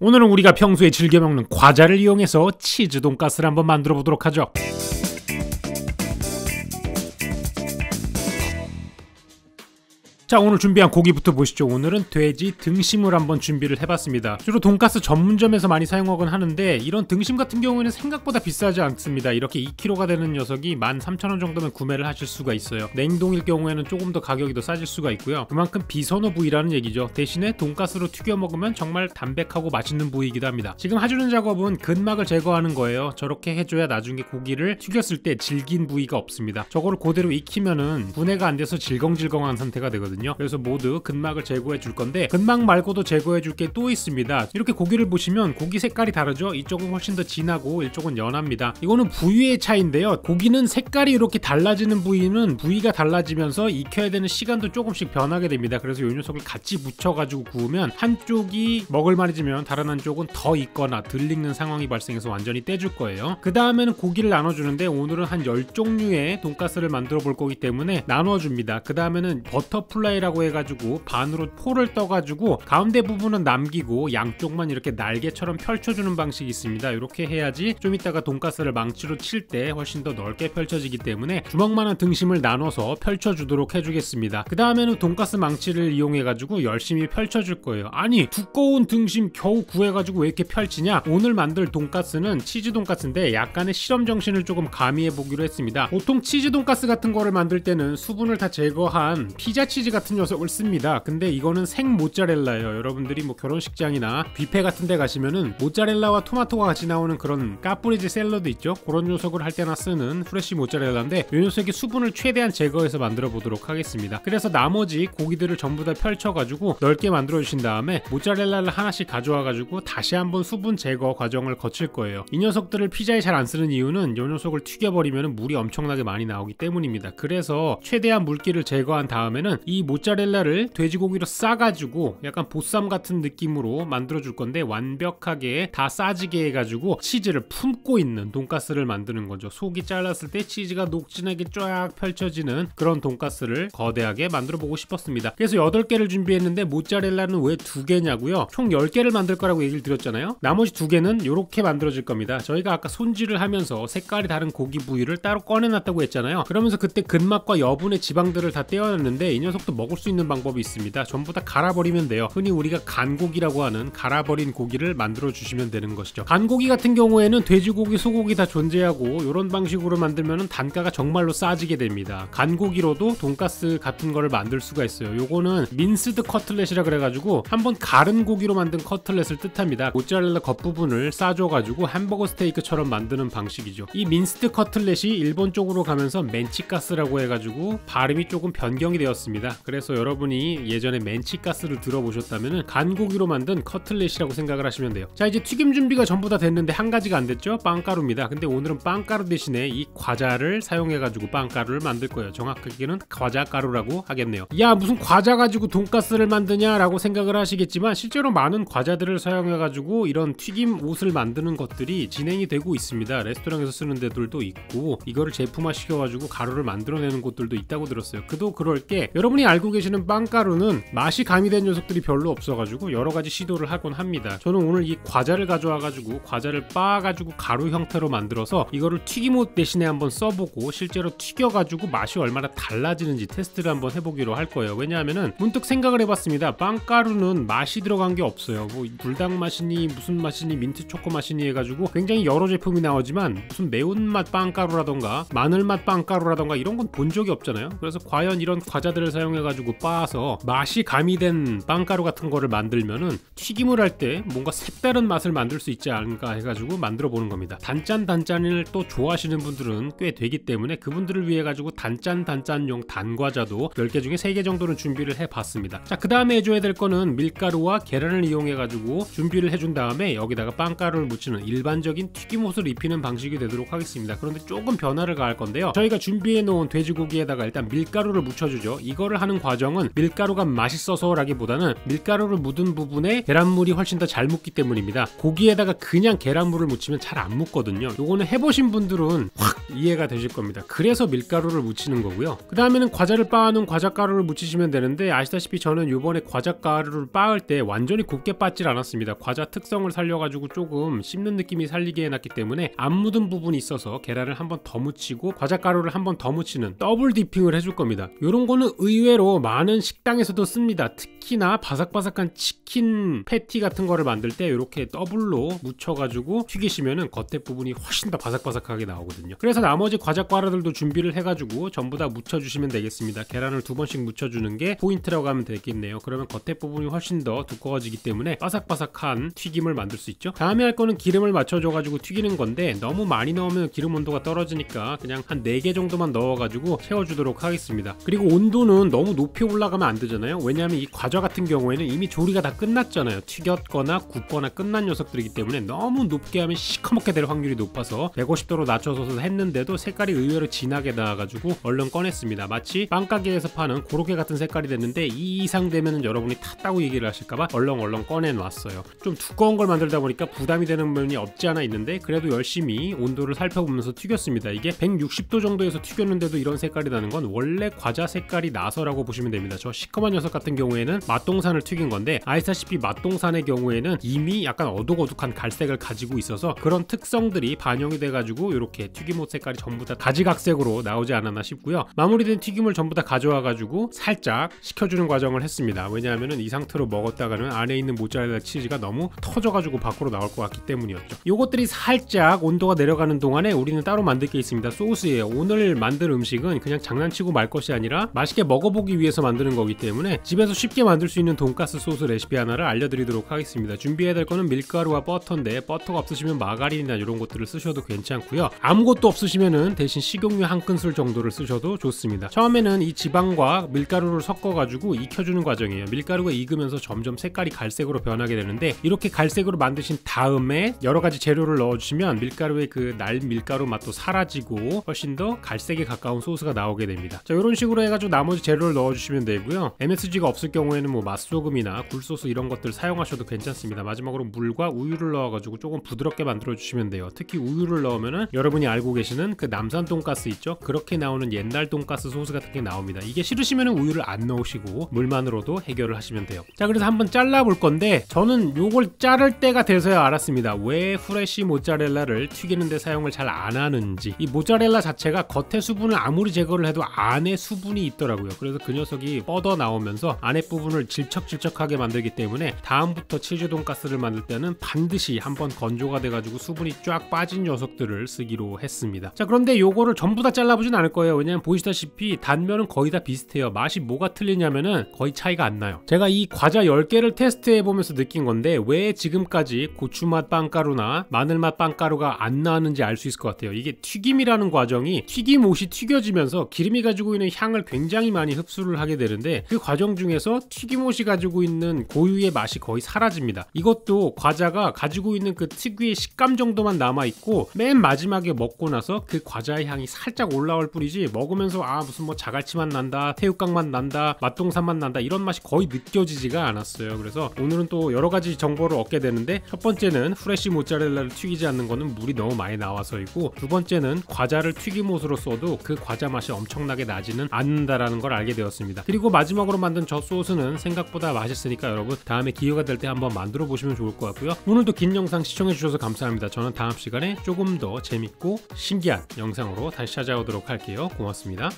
오늘은 우리가 평소에 즐겨 먹는 과자를 이용해서 치즈 돈가스를 한번 만들어 보도록 하죠. 자, 오늘 준비한 고기부터 보시죠. 오늘은 돼지 등심을 한번 준비를 해봤습니다. 주로 돈가스 전문점에서 많이 사용하곤 하는데 이런 등심 같은 경우에는 생각보다 비싸지 않습니다. 이렇게 2kg가 되는 녀석이 13,000원 정도면 구매를 하실 수가 있어요. 냉동일 경우에는 조금 더 가격이 더 싸질 수가 있고요. 그만큼 비선호 부위라는 얘기죠. 대신에 돈가스로 튀겨 먹으면 정말 담백하고 맛있는 부위이기도 합니다. 지금 해주는 작업은 근막을 제거하는 거예요. 저렇게 해줘야 나중에 고기를 튀겼을 때 질긴 부위가 없습니다. 저거를 그대로 익히면은 분해가 안 돼서 질겅질겅한 상태가 되거든요. 그래서 모두 근막을 제거해 줄 건데 근막 말고도 제거해 줄 게 또 있습니다. 이렇게 고기를 보시면 고기 색깔이 다르죠? 이쪽은 훨씬 더 진하고 이쪽은 연합니다. 이거는 부위의 차이인데요. 고기는 색깔이 이렇게 달라지는 부위는 부위가 달라지면서 익혀야 되는 시간도 조금씩 변하게 됩니다. 그래서 이 녀석을 같이 묻혀가지고 구우면 한쪽이 먹을만해지면 다른 한쪽은 더 익거나 덜 익는 상황이 발생해서 완전히 떼줄 거예요. 그 다음에는 고기를 나눠주는데 오늘은 한 10종류의 돈가스를 만들어 볼 거기 때문에 나눠줍니다. 그 다음에는 버터플라이 라고 해가지고 반으로 포를 떠가지고 가운데 부분은 남기고 양쪽만 이렇게 날개처럼 펼쳐주는 방식이 있습니다. 이렇게 해야지 좀 이따가 돈가스를 망치로 칠 때 훨씬 더 넓게 펼쳐지기 때문에 주먹만한 등심을 나눠서 펼쳐주도록 해주겠습니다. 그 다음에는 돈가스 망치를 이용해가지고 열심히 펼쳐줄 거예요. 아니 두꺼운 등심 겨우 구해가지고 왜 이렇게 펼치냐? 오늘 만들 돈가스는 치즈 돈가스인데 약간의 실험 정신을 조금 가미해보기로 했습니다. 보통 치즈 돈가스 같은 거를 만들 때는 수분을 다 제거한 피자 치즈 같은 녀석을 씁니다. 근데 이거는 생 모짜렐라예요. 여러분들이 뭐 결혼식장이나 뷔페 같은 데 가시면은 모짜렐라와 토마토가 같이 나오는 그런 까뿌리지 샐러드 있죠? 그런 녀석을 할 때나 쓰는 프레쉬 모짜렐라인데 이 녀석의 수분을 최대한 제거해서 만들어 보도록 하겠습니다. 그래서 나머지 고기들을 전부 다 펼쳐가지고 넓게 만들어 주신 다음에 모짜렐라를 하나씩 가져와 가지고 다시 한번 수분 제거 과정을 거칠 거예요. 이 녀석들을 피자에 잘 안 쓰는 이유는 이 녀석을 튀겨버리면 물이 엄청나게 많이 나오기 때문입니다. 그래서 최대한 물기를 제거한 다음에는 이 모짜렐라를 돼지고기로 싸가지고 약간 보쌈 같은 느낌으로 만들어줄 건데 완벽하게 다 싸지게 해가지고 치즈를 품고 있는 돈가스를 만드는 거죠. 속이 잘랐을 때 치즈가 녹진하게 쫙 펼쳐지는 그런 돈가스를 거대하게 만들어 보고 싶었습니다. 그래서 8개를 준비했는데 모짜렐라는 왜 2개냐고요? 총 10개를 만들 거라고 얘기를 드렸잖아요. 나머지 2개는 이렇게 만들어질 겁니다. 저희가 아까 손질을 하면서 색깔이 다른 고기 부위를 따로 꺼내놨다고 했잖아요. 그러면서 그때 근막과 여분의 지방들을 다 떼어냈는데 이 녀석도 먹을 수 있는 방법이 있습니다. 전부 다 갈아버리면 돼요. 흔히 우리가 간고기라고 하는 갈아버린 고기를 만들어 주시면 되는 것이죠. 간고기 같은 경우에는 돼지고기, 소고기 다 존재하고 이런 방식으로 만들면 단가가 정말로 싸지게 됩니다. 간고기로도 돈가스 같은 거를 만들 수가 있어요. 요거는 민스드 커틀렛이라 그래가지고 한번 가른 고기로 만든 커틀렛을 뜻합니다. 모짜렐라 겉부분을 싸줘가지고 햄버거 스테이크처럼 만드는 방식이죠. 이 민스드 커틀렛이 일본 쪽으로 가면서 멘치가스라고 해가지고 발음이 조금 변경이 되었습니다. 그래서 여러분이 예전에 멘치가스를 들어보셨다면 간고기로 만든 커틀렛이라고 생각을 하시면 돼요. 자, 이제 튀김 준비가 전부 다 됐는데 한 가지가 안 됐죠? 빵가루입니다. 근데 오늘은 빵가루 대신에 이 과자를 사용해가지고 빵가루를 만들 거예요. 정확하게는 과자가루라고 하겠네요. 야, 무슨 과자 가지고 돈가스를 만드냐라고 생각을 하시겠지만 실제로 많은 과자들을 사용해가지고 이런 튀김 옷을 만드는 것들이 진행이 되고 있습니다. 레스토랑에서 쓰는 데들도 있고 이거를 제품화 시켜가지고 가루를 만들어내는 곳들도 있다고 들었어요. 그도 그럴 게 여러분이 알고 계시는 빵가루는 맛이 가미된 녀석들이 별로 없어가지고 여러가지 시도를 하곤 합니다. 저는 오늘 이 과자를 가져와가지고 과자를 빻아가지고 가루 형태로 만들어서 이거를 튀김옷 대신에 한번 써보고 실제로 튀겨가지고 맛이 얼마나 달라지는지 테스트를 한번 해보기로 할 거예요. 왜냐하면은 문득 생각을 해봤습니다. 빵가루는 맛이 들어간 게 없어요. 뭐 불닭 맛이니 무슨 맛이니 민트 초코 맛이니 해가지고 굉장히 여러 제품이 나오지만 무슨 매운맛 빵가루라던가 마늘맛 빵가루라던가 이런 건 본 적이 없잖아요. 그래서 과연 이런 과자들을 사용해가지고 빻아서 맛이 가미된 빵가루 같은 거를 만들면은 튀김을 할 때 뭔가 색다른 맛을 만들 수 있지 않을까 해가지고 만들어 보는 겁니다. 단짠을 또 좋아하시는 분들은 꽤 되기 때문에 그분들을 위해 가지고 단짠용 단과자도 10개 중에 3개 정도는 준비를 해봤습니다. 자, 그 다음에 해줘야 될 거는 밀가루와 계란을 이용해 가지고 준비를 해준 다음에 여기다가 빵가루를 묻히는 일반적인 튀김옷을 입히는 방식이 되도록 하겠습니다. 그런데 조금 변화를 가할 건데요. 저희가 준비해 놓은 돼지고기에다가 일단 밀가루를 묻혀주죠. 이거를 하는 빻는 과정은 밀가루가 맛있어서라기보다는 밀가루를 묻은 부분에 계란물이 훨씬 더 잘 묻기 때문입니다. 고기에다가 그냥 계란물을 묻히면 잘 안 묻거든요. 요거는 해보신 분들은 확 이해가 되실 겁니다. 그래서 밀가루를 묻히는 거고요. 그 다음에는 과자를 빻아놓은 과자가루를 묻히시면 되는데, 아시다시피 저는 요번에 과자가루를 빻을 때 완전히 곱게 빻질 않았습니다. 과자 특성을 살려가지고 조금 씹는 느낌이 살리게 해놨기 때문에 안 묻은 부분이 있어서 계란을 한 번 더 묻히고 과자가루를 한 번 더 묻히는 더블 디핑을 해줄 겁니다. 요런 거는 의외로 많은 식당에서도 씁니다. 특히나 바삭바삭한 치킨 패티 같은 거를 만들 때 이렇게 더블로 묻혀가지고 튀기시면은 겉에 부분이 훨씬 더 바삭바삭하게 나오거든요. 그래서 나머지 과자가루들도 준비를 해가지고 전부 다 묻혀주시면 되겠습니다. 계란을 2번씩 묻혀주는 게 포인트라고 하면 되겠네요. 그러면 겉에 부분이 훨씬 더 두꺼워지기 때문에 바삭바삭한 튀김을 만들 수 있죠. 다음에 할 거는 기름을 맞춰줘가지고 튀기는 건데, 너무 많이 넣으면 기름 온도가 떨어지니까 그냥 한 4개 정도만 넣어가지고 채워주도록 하겠습니다. 그리고 온도는 너무 높이 올라가면 안 되잖아요. 왜냐하면 이 과자 같은 경우에는 이미 조리가 다 끝났잖아요. 튀겼거나 굽거나 끝난 녀석들이기 때문에 너무 높게 하면 시커멓게 될 확률이 높아서 150도로 낮춰서 했는데도 색깔이 의외로 진하게 나와가지고 얼른 꺼냈습니다. 마치 빵가게에서 파는 고로케 같은 색깔이 됐는데, 이 이상 되면은 여러분이 탔다고 얘기를 하실까봐 얼렁얼렁 꺼내놨어요. 좀 두꺼운 걸 만들다 보니까 부담이 되는 면이 없지 않아 있는데, 그래도 열심히 온도를 살펴보면서 튀겼습니다. 이게 160도 정도에서 튀겼는데도 이런 색깔이 나는 건 원래 과자 색깔이 나서라고 보시면 됩니다. 저 시커먼 녀석 같은 경우에는 맛동산을 튀긴 건데, 아시다시피 맛동산의 경우에는 이미 약간 어둑어둑한 갈색을 가지고 있어서 그런 특성들이 반영이 돼가지고 이렇게 튀김옷 색깔이 전부 다 가지각색으로 나오지 않았나 싶고요. 마무리된 튀김을 전부 다 가져와가지고 살짝 식혀주는 과정을 했습니다. 왜냐하면 이 상태로 먹었다가는 안에 있는 모짜렐라 치즈가 너무 터져가지고 밖으로 나올 것 같기 때문이었죠. 요것들이 살짝 온도가 내려가는 동안에 우리는 따로 만들 게 있습니다. 소스예요. 오늘 만들 음식은 그냥 장난치고 말 것이 아니라 맛있게 먹어보기 위해서 만드는 거기 때문에 집에서 쉽게 만들 수 있는 돈가스 소스 레시피 하나를 알려드리도록 하겠습니다. 준비해야 될 거는 밀가루와 버터인데, 버터가 없으시면 마가린이나 이런 것들을 쓰셔도 괜찮고요. 아무것도 없으시면은 대신 식용유 한 큰술 정도를 쓰셔도 좋습니다. 처음에는 이 지방과 밀가루를 섞어가지고 익혀주는 과정이에요. 밀가루가 익으면서 점점 색깔이 갈색으로 변하게 되는데, 이렇게 갈색으로 만드신 다음에 여러가지 재료를 넣어주시면 밀가루의 그 날 밀가루 맛도 사라지고 훨씬 더 갈색에 가까운 소스가 나오게 됩니다. 자, 이런 식으로 해가지고 나머지 재료를 넣어주시면 되고요. MSG가 없을 경우에는 뭐 맛소금이나 굴소스 이런 것들 사용하셔도 괜찮습니다. 마지막으로 물과 우유를 넣어가지고 조금 부드럽게 만들어주시면 돼요. 특히 우유를 넣으면은 여러분이 알고 계시는 그 남산 돈가스 있죠? 그렇게 나오는 옛날 돈가스 소스 같은 게 나옵니다. 이게 싫으시면은 우유를 안 넣으시고 물만으로도 해결을 하시면 돼요. 자, 그래서 한번 잘라볼 건데, 저는 요걸 자를 때가 돼서야 알았습니다. 왜 프레쉬 모짜렐라를 튀기는데 사용을 잘 안 하는지. 이 모짜렐라 자체가 겉에 수분을 아무리 제거를 해도 안에 수분이 있더라고요. 그래서 그 녀석이 뻗어 나오면서 안에 부분을 질척질척하게 만들기 때문에 다음부터 치즈 돈가스를 만들 때는 반드시 한번 건조가 돼가지고 수분이 쫙 빠진 녀석들을 쓰기로 했습니다. 자, 그런데 요거를 전부 다 잘라보진 않을 거예요. 왜냐면 보시다시피 단면은 거의 다 비슷해요. 맛이 뭐가 틀리냐면은 거의 차이가 안 나요. 제가 이 과자 10개를 테스트해보면서 느낀 건데, 왜 지금까지 고추맛 빵가루나 마늘맛 빵가루가 안 나왔는지 알 수 있을 것 같아요. 이게 튀김이라는 과정이 튀김옷이 튀겨지면서 기름이 가지고 있는 향을 굉장히 많이 흡수를 하게 되는데, 그 과정 중에서 튀김옷이 가지고 있는 고유의 맛이 거의 사라집니다. 이것도 과자가 가지고 있는 그 특유의 식감 정도만 남아있고, 맨 마지막에 먹고 나서 그 과자의 향이 살짝 올라올 뿐이지, 먹으면서 무슨 뭐 자갈치 맛 난다, 새우깡 맛 난다, 맛동산 맛 난다, 이런 맛이 거의 느껴지지가 않았어요. 그래서 오늘은 또 여러가지 정보를 얻게 되는데, 첫 번째는 프레쉬 모짜렐라를 튀기지 않는 거는 물이 너무 많이 나와서이고, 두 번째는 과자를 튀김옷으로 써도 그 과자 맛이 엄청나게 나지는 않는다라는 걸 알게 되었습니다. 그리고 마지막으로 만든 저 소스는 생각보다 맛있으니까 여러분 다음에 기회가 될 때 한번 만들어 보시면 좋을 것 같고요. 오늘도 긴 영상 시청해 주셔서 감사합니다. 저는 다음 시간에 조금 더 재밌고 신기한 영상으로 다시 찾아오도록 할게요. 고맙습니다.